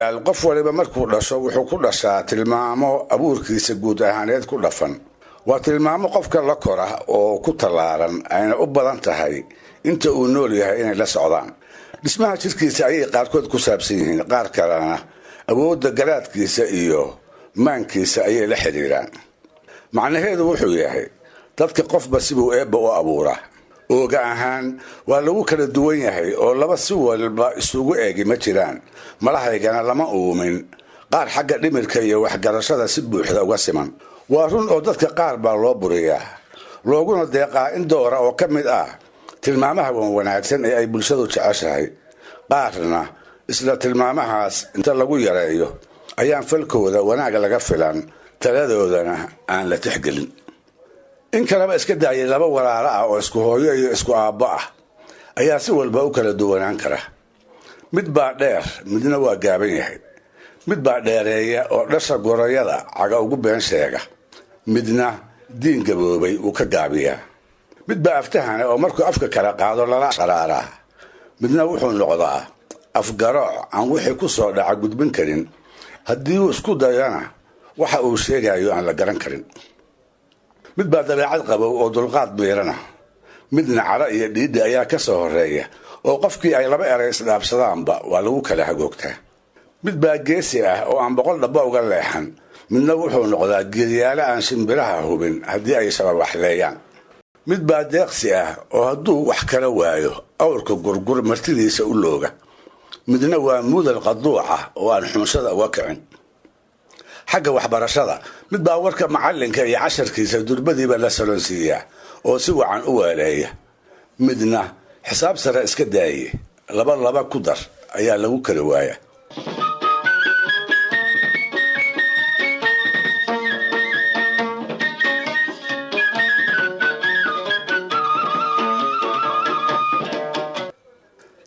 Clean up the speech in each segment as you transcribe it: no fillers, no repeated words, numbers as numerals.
qof waliba markuu dhasho wuxuu ku dhashaa tilmaamo abuurkiisa guud ahaaneed ku dhafan. waa tilmaamo qofka la kora oo ku tallaaran ayna u badan tahay inta uu nool yahay inay la socdaan. dhismaha jirkiisa ayay qaarkood ku saabsan yihiin, qaar kalena awoodda garaadkiisa iyo maankiisa ayay la xidhiiraan. macnaheedu wuxuu yahay dadka qofba sibuu eebba u abuuraa. ooga ahaan waa lagu kala duwan yahay oo laba si walba isugu eegi ma jiraan. malahaygana lama uumin qaar xagga dhimirka iyo waxgarashada si buuxda uga siman. waa run oo dadka qaar baa loo buriyaa, looguna deeqaa in doora oo ka mid ah tilmaamaha wanaagsan ee ay bulshadu jeceshahay. qaarna isla tilmaamahaas inta lagu yareeyo ayaan falkooda wanaag laga filan, taladoodana aan la tixgelin. in kaleba iska daayay laba walaalo ah oo isku hooyo iyo isku aabbo ah ayaa si walba u kala duwanaan kara. mid baa dheer, midna waa gaaban yahay. mid baa dheereeya oo dhasha gorayada caga ugu been sheega, midna diin gaboobay uu ka gaabiyaa. mid baa aftahana oo markuu afka kala qaado lala qaraaraa, midna wuxuu noqdaa afgarooc aan wixii ku soo dhaca gudbin karin. haddii uu isku dayana waxa uu sheegayo aan la garan karin. mid baa dabeecad qabow oo dulqaad biirana, midna cara iyo dhiidhi ayaa ka soo horeeya oo qofkii ay laba eray isdhaabsadaanba waa lagu kala hagoogtaa. mid baa geesi ah oo aan boqol dhaba uga leexan, midna wuxuu noqdaa geeriyaale aan shimbiraha hubin haddii ay shababaxleeyaan. mid baa deeqsi ah oo hadduu wax kala waayo awrka gurgur martidiisa u looga, midna waa mudal qaduuca oo aan xunshada uga kicin. xagga waxbarashada mid baa warka macallinka iyo casharkiisa durbadiiba la salonsiiyaa oo si wacan u waaleeya, midna xisaab sare iska daaye laba ku dar ayaa lagu kala waaya.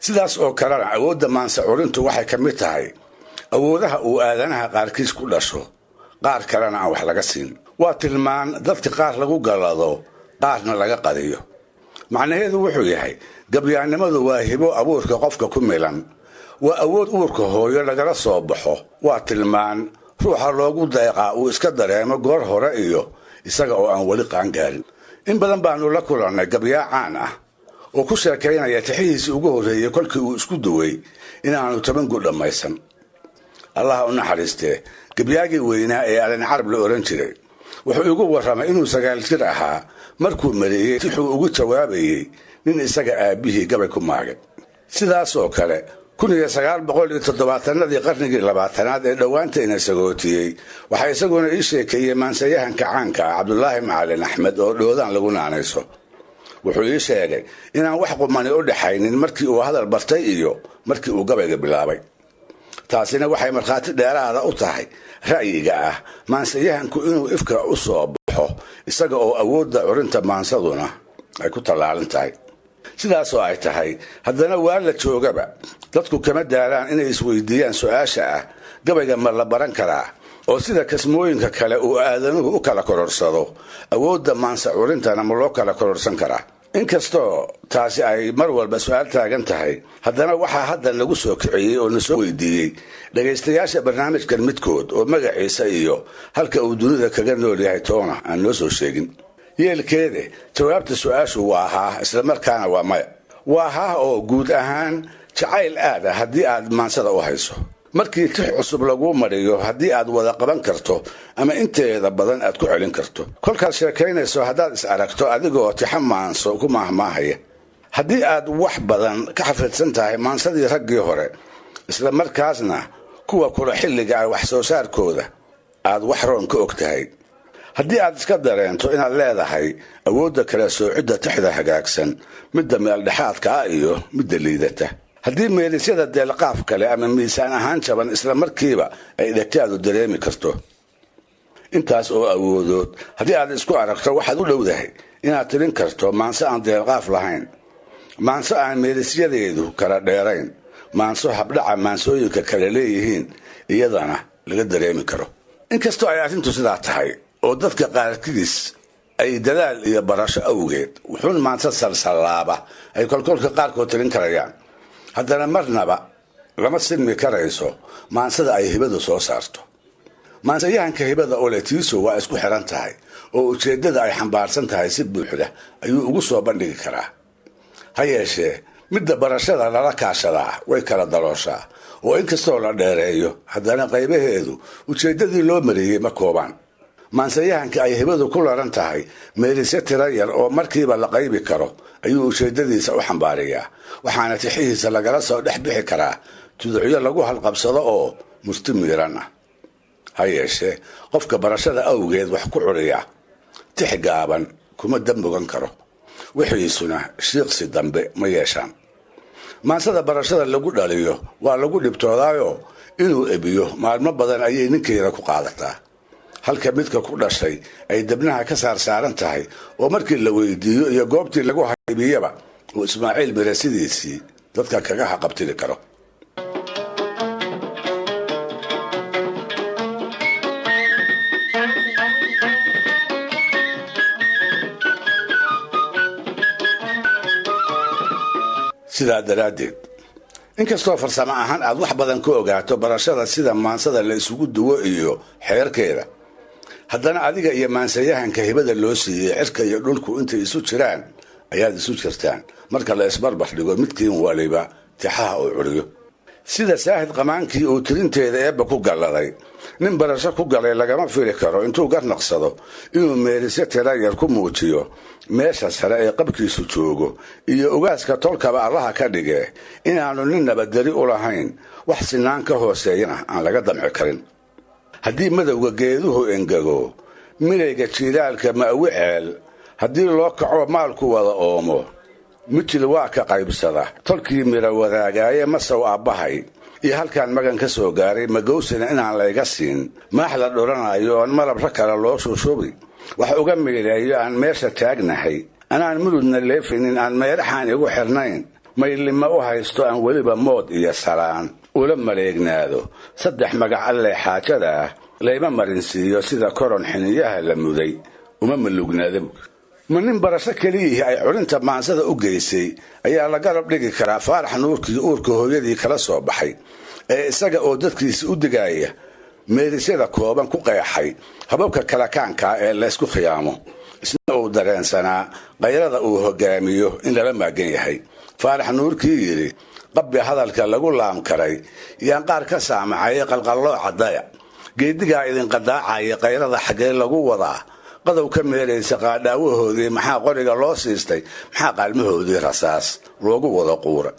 sidaas oo kalena awoodda maanse curintu waxay ka mid tahay awoodaha uu aadanaha qaarkiis ku dhasho, qaar kalena aan wax laga siin. waa tilmaan dadka qaar lagu gallado, qaarna laga qadiyo. macnaheedu wuxuu yahay gabyaannimadu waa hibo abuurka qofka ku milan, waa awood uurka hooyo lagala soo baxo. waa tilmaan ruuxa loogu deeqaa uu iska dareemo goor hore iyo isaga oo aan weli qaangaarin. in badan baanu la kulannay gabyaa caan ah oo ku sheekaynaya tixihiisii ugu horreeyey kolkii uu isku duway inaanu 10 gu dhammaysan. allaha u naxariistee gabyaagii weynaa ee aadan carab la oran jiray wuxuu igu warramay inuu 9 jir ahaa markuu mariyey tixuu ugu jawaabayey nin isaga aabbihii gabay ku maagay. sidaas oo kale 1970 qarnigii 20aad ee dhowaantayna sagootiyey waxaa isaguna ii sheekeeyey maansayahanka caanka ah cabdulaahi macalin axmed oo dhoodaan lagu naanayso. wuxuu ii sheegay inaan wax qumani u dhaxaynin markii uu hadal bartay iyo markii uu gabayga bilaabay. taasina waxay markhaati dheeraada u tahay ra'yiga ah maansayahanku inuu ifka u soo baxo isaga oo awoodda curinta maansaduna ay ku tallaalan tahay. sidaasoo ay tahay haddana waa la joogaba dadku kama daalaan inay isweydiiyaan su-aasha ah gabayga ma la baran karaa, oo sida kasmooyinka kale uu aadanuhu u kala kororsado awoodda maansa curintana ma loo kala kororsan karaa. inkastoo taasi ay mar walba su-aal taagan tahay, haddana waxaa hadda lagu soo kiciyey oo na soo weydiiyey dhagaystayaasha barnaamijkan midkood oo magaciisa iyo halka uu dunida kaga nool yahay toona aan noo soo sheegin. yeelkeede jawaabta su-aashu waa haa, islamarkaana waa maya. waa haa oo guud ahaan jacayl aada haddii aad maansada u hayso. markii tix cusub laguu mariyo haddii aad wada qaban karto ama inteeda badan aad ku celin karto. kolkaad sheekaynayso haddaad is aragto adigoo tixa maanso ku maahmaahaya, haddii aad wax badan ka xafidsan tahay maansadii raggii hore, isla markaasna kuwa kula xilliga ah wax soo saarkooda aad wax roon ka og tahay, haddii aad iska dareento inaad leedahay awoodda kala soocidda tixda hagaagsan, midda meeldhexaadka ah iyo midda liidata, haddii meelisyada deelqaaf kale ama miisaan ahaan jaban isla markiiba ay dhegtaadu dareemi karto. intaas oo awoodood haddii aad isku aragto waxaad u dhowdahay inaad tirin karto maanso aan deelqaaf lahayn, maanso aan meelisyadeedu kala dheerayn, maanso habdhaca maansooyinka kale leeyihiin iyadana laga dareemi karo. inkastoo ay arrintu sidaa tahay oo dadka qaarkiis ay dadaal iyo barasho awgeed wuxuun maanso salsallaaba ay kolkolka qaarkood tirin karayaan, haddana marnaba lama sinmi karayso maansada ay hibadu soo saarto. maansayahanka hibada oo leh tiisu waa isku xiran tahay oo ujeeddada ay xambaarsan tahay si buuxda ayuu ugu soo bandhigi karaa. ha yeeshee midda barashada lala kaashadaa way kala dalooshaa oo inkastoo la dheereeyo haddana qaybaheedu ujeeddadii loo mariyey ma koobaan. maansayahanka ay hibadu ku laran tahay meelisyo tira yar oo markiiba la qaybi karo ayuu ujeeddadiisa u xambaariyaa, waxaana tixihiisa lagala soo dhex bixi karaa tuducyo lagu halqabsado oo mustimiiran ah. ha yeeshee qofka barashada awgeed wax ku curiya tix gaaban kuma dambogan karo, wixiisuna shiiqsi dambe ma yeeshaan. maansada barashada lagu dhaliyo waa lagu dhibtoodaayo inuu ebiyo maalmo badan ayay ninkeeda ku qaadataa, halka midka ku dhashay ay debnaha ka saarsaaran tahay oo markii la weydiiyo iyo goobtii lagu haybiyaba uu Ismaaciil Mire sidiisii dadka kaga haqabtiri karo. sidaa daraaddeed inkastoo farsamo ahaan aad wax badan ka ogaato barashada sida maansada la isugu duwo iyo xeerkeeda, haddana adiga iyo maansayahanka hibada loo siiyey cirka iyo dhulku intay isu jiraan ayaad isu jirtaan marka la isbarbar dhigo midkiin waliba tixaha uu curiyo. sida Saahid Qamaankii uu tirinteeda eebba ku galladay, nin barasho ku galay lagama fili karo intuu garnaqsado inuu meelisyo tira yar ku muujiyo meesha sare ee qabkiisu joogo iyo ogaaska tolkaba allaha ka dhige inaanu nin nabadgeli u lahayn, wax sinaan ka hooseeyana aan laga damci karin. haddii madowga geeduhu engego milayga jiilaalka ma'wiceel, haddii loo kaco maalku wada oomo mijil waa ka qaybsada tolkii mira wadaagaaye masaw aabbahay iyo halkaan magan ka soo gaaray magowsina inaan layga siin, maax la dhuranayo oon malabra kale loo shushubi, wax uga miileeyo aan meesha taagnahay, anaan mududna leefinin aan meeraxaan igu xirnayn, maylima u haysto aan weliba mood iyo salaan ula maleegnaado, saddex magac alle xaajada ah layma marinsiiyo sida koron xiniyaha la muday uma malugnaada. ma nin barasho keliyihii ay curinta maansada u geysay ayaa la garab dhigi karaa Faarax Nuurkii uurka hooyadii kala soo baxay ee isaga oo dadkiisa u digaaya meelisyada kooban ku qeexay hababka kala kaanka ee la isku khiyaamo, isna uu dareensanaa qayrada uu hogaamiyo in lala maagan yahay. Faarax Nuurkii yidhi qabbi hadalka lagu laam karay yaan qaar ka saamacay qalqalloo cadaya, geedigaa idin qadaacaya qayrada xaggee lagu wadaa, qadow ka meelaysa qaadhaawahoodii maxaa qoriga loo siistay, maxaa qaalmahoodii rasaas loogu wada quura.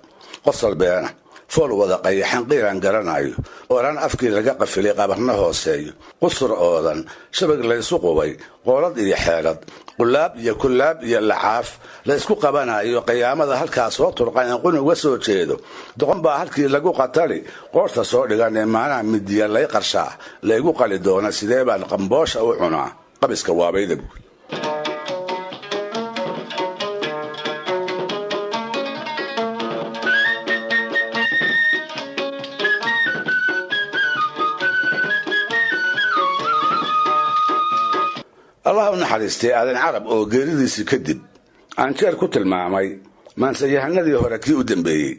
qosol beena fool wada qayaxan qiiraan garanayo ooran afkii laga qafilay qabarna hooseeyo, qusur oodan shabag laysu qubay qoolad iyo xeelad, qulaab iyo kulaab iyo lacaaf la isku qabanayo qiyaamada halkaas soo turqan qunuga soo jeedo, doqon baa halkii lagu qatali qoorta soo dhigan ee maanaha midiya lay qarshaa laygu qali doona, sidee baan qamboosha u cunaa qabiska waabayda buul. allah u naxariistay aadan carab oo geeridiisii kadib aan jeer ku tilmaamay maansayahanadii hore kii u dambeeyey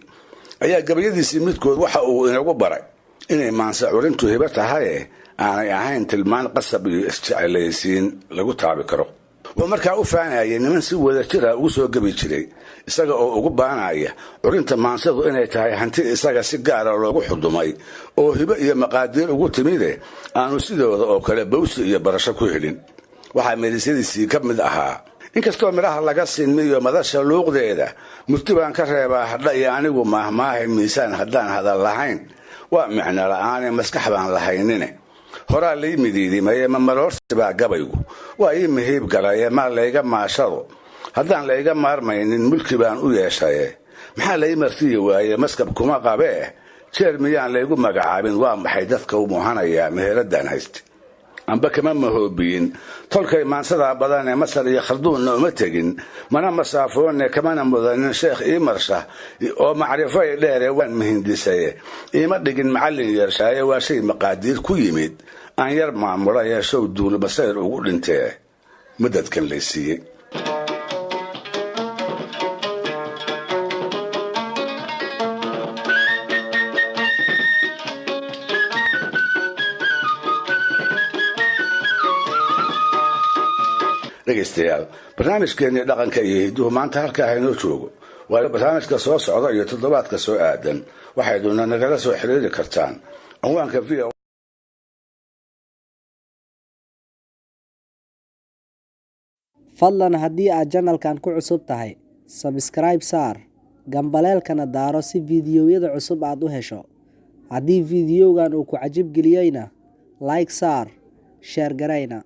ayaa gabayadiisii midkood waxa uu inagu baray inay maansa curintu hibo tahaye aanay ahayn tilmaan qasab iyo isjecelaysiin lagu taabi karo. wuxuu markaa u faanayay niman si wada jira ugu soo gabi jiray, isaga oo ugu baanaya curinta maansadu inay tahay hanti isaga si gaara loogu xudumay oo hibo iyo maqaadiir ugu timide aanu sidooda oo kale bawsi iyo barasho ku helin. waxaa meelisyadiisii ka mid ahaa, inkastoo midhaha laga sinmiyo madasha luuqdeeda murti baan ka reebaa hadha iyo anigu maahmaahay miisaan haddaan hadal lahayn, waa micno la'aane maskax baan lahaynine, horaa lay midiidimaye ma maroorsi baa gabaygu, waa ii mihiib galaye maa layga maashado, haddaan layga maarmaynin mulki baan u yeeshaye, maxaa lay martiyi waaye maskab kuma qabee, jeer miyaan laygu magacaabin, waa maxay dadka u muhanayaa meheradaan hayste. amba kama mahoobiyin tolkay maansadaa badanee masar iyo kharduunna uma tegin, mana masaafoone kamana mudanin sheekh ii marsha oo macrifo ay dheere waan mihindisaye, iima dhigin macallin yeershaaye waa shay maqaadiir ku yimid aan yar maamula yeeshow duul masayr ugu dhintee madadkan lay siiyey. dhegaystayaal barnaamijkeennii dhaqanka iyo hidduhu maanta halkaa haynoo joogo waa barnaamijka soo socda iyo toddobaadka soo aadan waxayduna nagala soo xiriiri kartaan cinwaanka fadlan haddii aad janalkan ku cusub tahay sabskrayb saar gambaleelkana daaro si fiidiyowyada cusub aad u hesho haddii fiidiyowgan uu ku cajab geliyeyna like saar sheer garayna